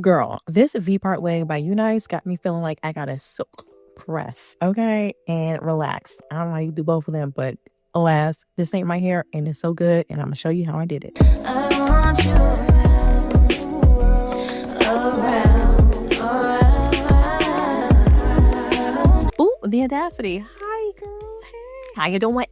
Girl, this V-part wig by UNice got me feeling like I gotta soak, press, okay, and relax. I don't know how you do both of them, but alas, this ain't my hair and it's so good, and I'm gonna show you how I did it. I want you around. Ooh, the audacity. Hi, girl. Hey, how you doing?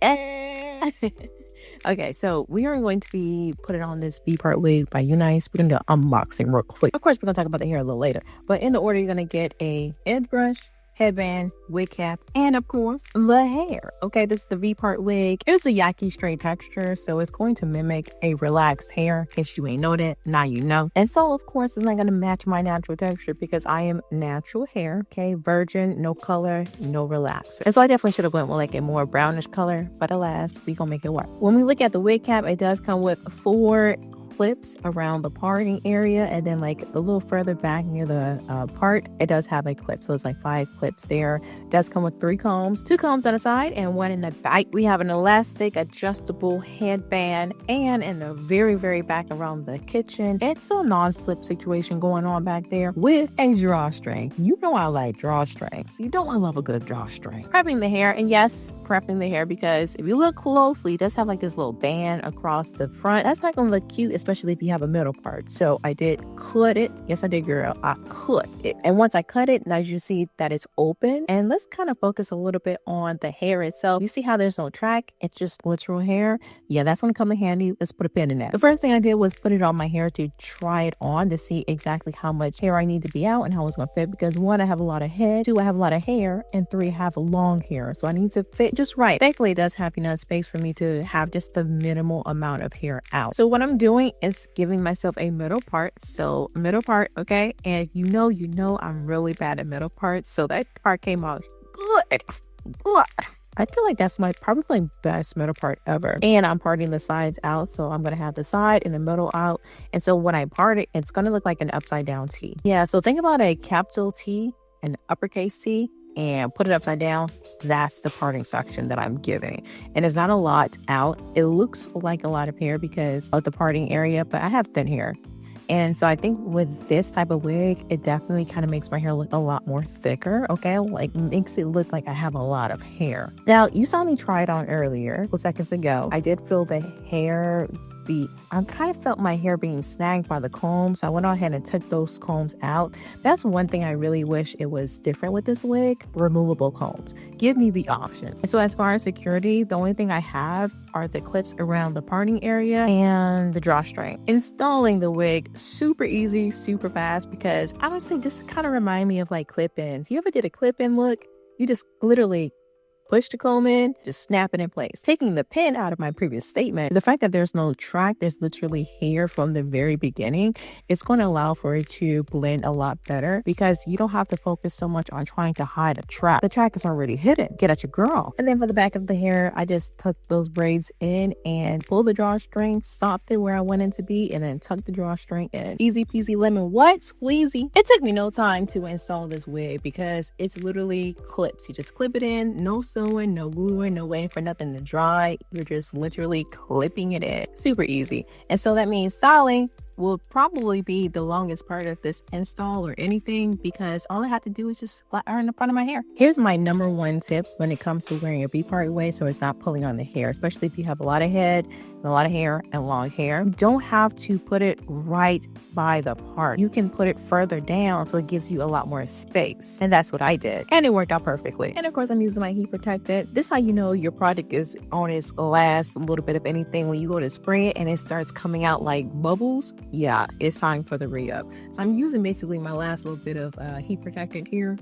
Okay, so we are going to be putting on this V-part wig by UNice. We're gonna do an unboxing real quick. Of course, we're gonna talk about the hair a little later, but in the order, you're gonna get a head brush, headband, wig cap, and of course, the hair. Okay, this is the V-part wig. It is a Yaki straight texture, so it's going to mimic a relaxed hair. In case you ain't know that, now you know. And so, of course, it's not gonna match my natural texture because I am natural hair, okay? Virgin, no color, no relaxer. And so I definitely should have went with like a more brownish color, but alas, we gonna make it work. When we look at the wig cap, it does come with 4 clips around the parting area, and then like a little further back near the part, it does have a clip, so it's like 5 clips there. It does come with 3 combs, 2 combs on the side and 1 in the back. We have an elastic adjustable headband, and in the very back around the kitchen, it's a non-slip situation going on back there with a drawstring. You know I like drawstrings. You know I love a good drawstring. Prepping the hair, and yes, prepping the hair, because if you look closely, it does have like this little band across the front. That's not gonna look cute, especially if you have a middle part. So I did cut it. Yes, I did, girl. I cut it. And once I cut it, now you see that it's open. And let's kind of focus a little bit on the hair itself. You see how there's no track? It's just literal hair. Yeah, that's gonna come in handy. Let's put a pin in that. The first thing I did was put it on my hair to try it on to see exactly how much hair I need to be out and how it's gonna fit, because 1, I have a lot of head, 2, I have a lot of hair, and 3, I have long hair. So I need to fit just right. Thankfully, it does have enough space for me to have just the minimal amount of hair out. So what I'm doing is giving myself a middle part. So middle part, okay? And you know I'm really bad at middle parts. So that part came out good. I feel like that's probably my best middle part ever. And I'm parting the sides out. So I'm going to have the side and the middle out. And so when I part it, it's going to look like an upside down T. Yeah, so think about a capital T, an uppercase T, and put it upside down. That's the parting section that I'm giving. And it's not a lot out. It looks like a lot of hair because of the parting area, but I have thin hair. And so I think with this type of wig, it definitely kind of makes my hair look a lot more thicker, okay? Like makes it look like I have a lot of hair. Now, you saw me try it on earlier, a couple seconds ago. I did feel the hair I kind of felt my hair being snagged by the combs. So I went on ahead and took those combs out. That's one thing I really wish it was different with this wig. Removable combs. Give me the option. And so as far as security, the only thing I have are the clips around the parting area and the drawstring. Installing the wig, super easy, super fast, because honestly, this kind of reminds me of like clip-ins. You ever did a clip-in look? You just literally push the comb in, just snap it in place. Taking the pin out of my previous statement, the fact that there's no track, there's literally hair from the very beginning, it's going to allow for it to blend a lot better because you don't have to focus so much on trying to hide a track. The track is already hidden. Get at your girl. And then for the back of the hair, I just tucked those braids in and pulled the drawstring, stopped it where I wanted to be, and then tucked the drawstring in. Easy peasy lemon what? Squeezy. It took me no time to install this wig because it's literally clips. You just clip it in, no sewing, no gluing, no waiting for nothing to dry. You're just literally clipping it in. Super easy. And so that means styling will probably be the longest part of this install or anything, because all I have to do is just flat iron the front of my hair. Here's my number 1 tip when it comes to wearing a V-part wig so it's not pulling on the hair, especially if you have a lot of head, a lot of hair, and long hair. You don't have to put it right by the part. You can put it further down so it gives you a lot more space. And that's what I did. And it worked out perfectly. And of course, I'm using my heat protectant. This is how you know your product is on its last little bit of anything. When you go to spray it and it starts coming out like bubbles, yeah, it's time for the re-up. So I'm using basically my last little bit of heat protectant here.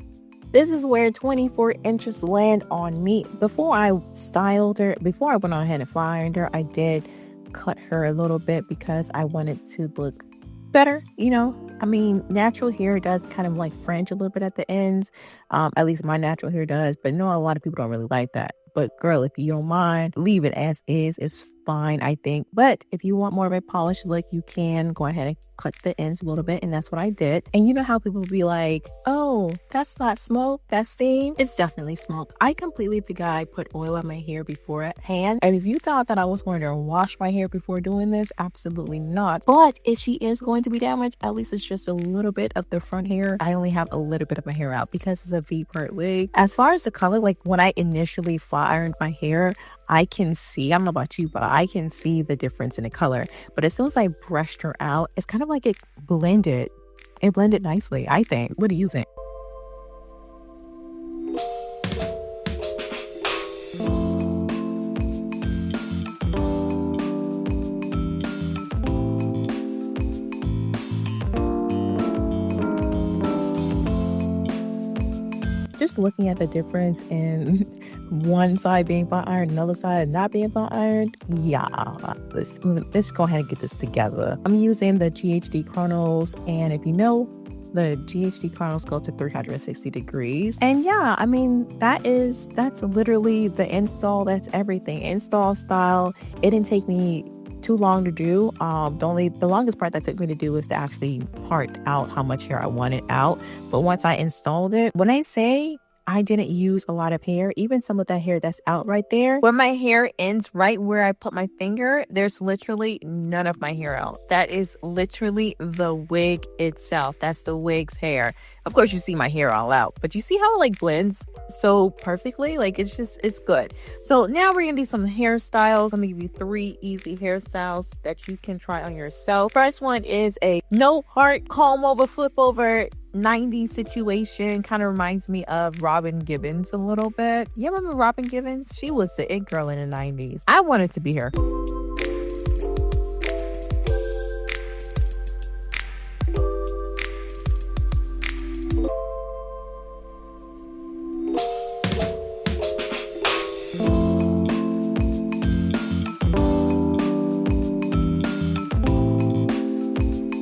This is where 24 inches land on me. Before I styled her, before I went on ahead and flat ironed her, I did cut her a little bit because I wanted to look better, you know. I mean, natural hair does kind of like fringe a little bit at the ends. At least my natural hair does, but no, a lot of people don't really like that. But girl, if you don't mind, leave it as is. It's fine, I think. But if you want more of a polished look, you can go ahead and cut the ends a little bit, and that's what I did. And you know how people be like, oh, no, that's not smoke, that's steam. It's definitely smoke. I completely forgot I put oil on my hair beforehand. And if you thought that I was going to wash my hair before doing this, absolutely not. But if she is going to be damaged, at least it's just a little bit of the front hair. I only have a little bit of my hair out because it's a V-part wig. As far as the color, like when I initially flat ironed my hair, I can see, I don't know about you, but I can see the difference in the color. But as soon as I brushed her out, it's kind of like it blended. It blended nicely, I think. What do you think? Just looking at the difference in one side being flat ironed, another side not being flat ironed, yeah, let's go ahead and get this together. I'm using the GHD Chronos, and if you know, the GHD Chronos go to 360 degrees. And yeah, I mean, that's literally the install. That's everything. Install style. It didn't take me too long to do. The longest part that took me to do is to actually part out how much hair I wanted out. But once I installed it, when I say I didn't use a lot of hair, even some of that hair that's out right there, where my hair ends right where I put my finger, there's literally none of my hair out. That is literally the wig itself. That's the wig's hair. Of course, you see my hair all out, but you see how it like blends so perfectly? Like it's good. So now we're gonna do some hairstyles. I'm gonna give you 3 easy hairstyles that you can try on yourself. First one is a no heart comb over, flip over 90s situation. Kind of reminds me of Robin Gibbons a little bit. You remember Robin Gibbons? She was the it girl in the 90s. I wanted to be her.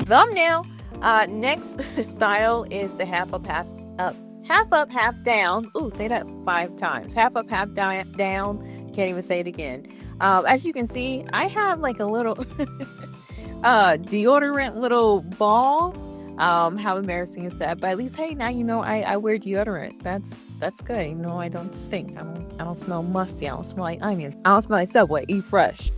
Thumbnail. Next style is the half up, half up, half down. Ooh, say that 5 times. Half up, half down. Can't even say it again. As you can see, I have like a little deodorant little ball. How embarrassing is that? But at least, hey, now you know I wear deodorant. That's good. You know, I don't stink. I don't smell musty. I don't smell like onions. I don't smell like Subway. Eat fresh.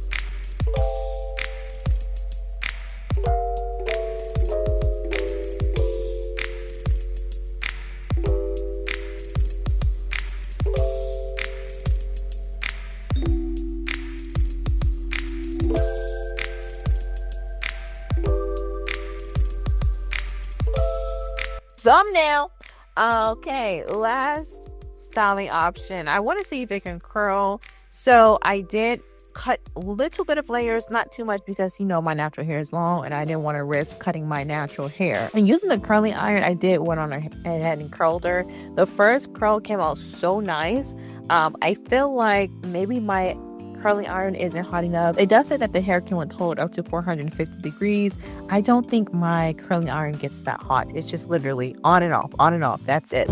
Thumbnail. Okay, last styling option. I want to see if it can curl. So I did cut a little bit of layers, not too much, because you know my natural hair is long and I didn't want to risk cutting my natural hair. And using the curling iron, I did one on her head and curled her. The first curl came out so nice. I feel like maybe my curling iron isn't hot enough. It does say that the hair can withhold up to 450 degrees. I don't think my curling iron gets that hot. It's just literally on and off, on and off. That's it.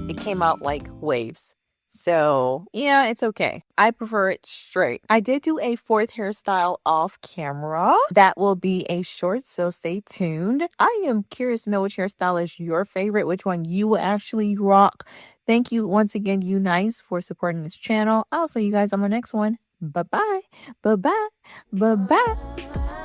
It came out like waves. So yeah, it's okay. I prefer it straight. I did do a 4th hairstyle off camera. That will be a short, so stay tuned. I am curious to know which hairstyle is your favorite, which one you will actually rock. Thank you once again, UNice, for supporting this channel. I'll see you guys on my next one. Bye-bye. Bye-bye. Bye-bye.